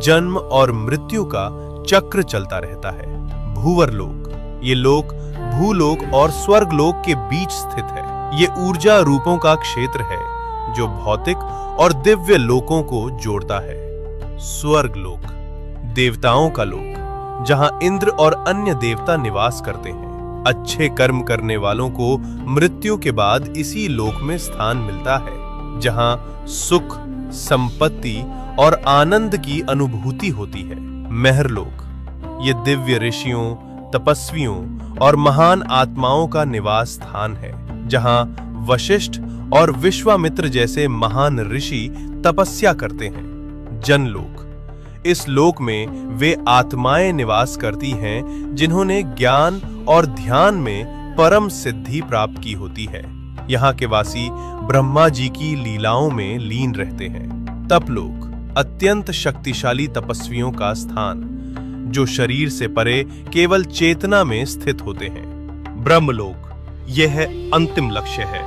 जन्म और मृत्यु का चक्र चलता रहता है। भूवर लोक, ये लोक भूलोक और स्वर्ग लोक के बीच स्थित है। ये ऊर्जा रूपों का क्षेत्र है जो भौतिक और दिव्य लोकों को जोड़ता है। स्वर्ग लोक, देवताओं का लोक, जहां इंद्र और अन्य देवता निवास करते हैं। अच्छे कर्म करने वालों को मृत्यु के बाद इसी लोक में स्थान मिलता है, जहां सुख, संपत्ति और आनंद की अनुभूति होती है। महरलोक, ये दिव्य ऋषियों, तपस्वियों और महान आत्माओं का निवास स्थान है, जहां वशिष्ठ और विश्वामित्र जैसे महान ऋषि तपस्या करते हैं। जनलोक, इस लोक में वे आत्माएं निवास करती हैं जिन्होंने ज्ञान और ध्यान में परम सिद्धि प्राप्त की होती है। यहाँ के वासी ब्रह्मा जी की लीलाओं में लीन रहते हैं। तपलोक, अत्यंत शक्तिशाली तपस्वियों का स्थान, जो शरीर से परे केवल चेतना में स्थित होते हैं। ब्रह्मलोक, यह अंतिम लक्ष्य है,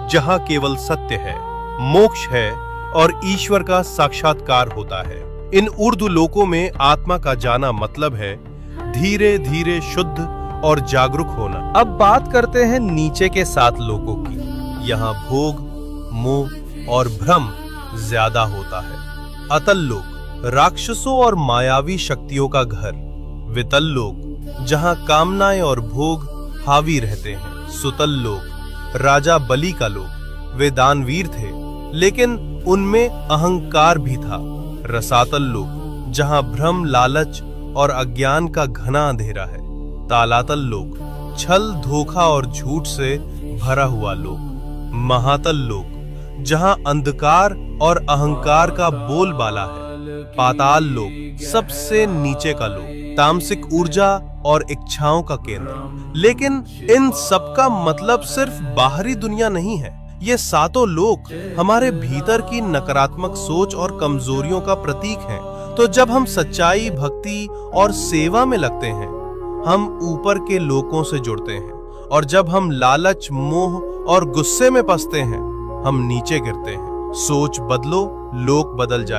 जहां केवल सत्य है, मोक्ष है और ईश्वर का साक्षात्कार होता है। इन ऊर्ध्व लोकों में आत्मा का जाना मतलब है धीरे धीरे शुद्ध और जागरूक होना। अब बात करते हैं नीचे के 7 लोकों की। यहाँ भोग, मोह और भ्रम ज्यादा होता है। अतल लोक, राक्षसों और मायावी शक्तियों का घर। वितल लोक, जहाँ कामनाएं और भोग हावी रहते हैं। सुतल लोक, राजा बलि का लोक। वे दानवीर थे, लेकिन उनमें अहंकार भी था। रसातल लोक, जहां भ्रम, लालच और अज्ञान का घना अंधेरा है। तालातल लोक, छल, धोखा और झूठ से भरा हुआ लोक। महातल लोक, जहां अंधकार और अहंकार का बोलबाला है। पाताल लोक, सबसे नीचे का लोक, तामसिक ऊर्जा और इच्छाओं का केंद्र। लेकिन इन सब का मतलब सिर्फ बाहरी दुनिया नहीं है। ये 7 लोक हमारे भीतर की नकारात्मक सोच और कमजोरियों का प्रतीक हैं। तो जब हम सच्चाई, भक्ति और सेवा में लगते हैं, हम ऊपर के लोकों से जुड़ते हैं, और जब हम लालच, मोह और गुस्से में फंसते हैं, हम नीचे गिरते हैं। सोच बदलो, लोक बदल जाए।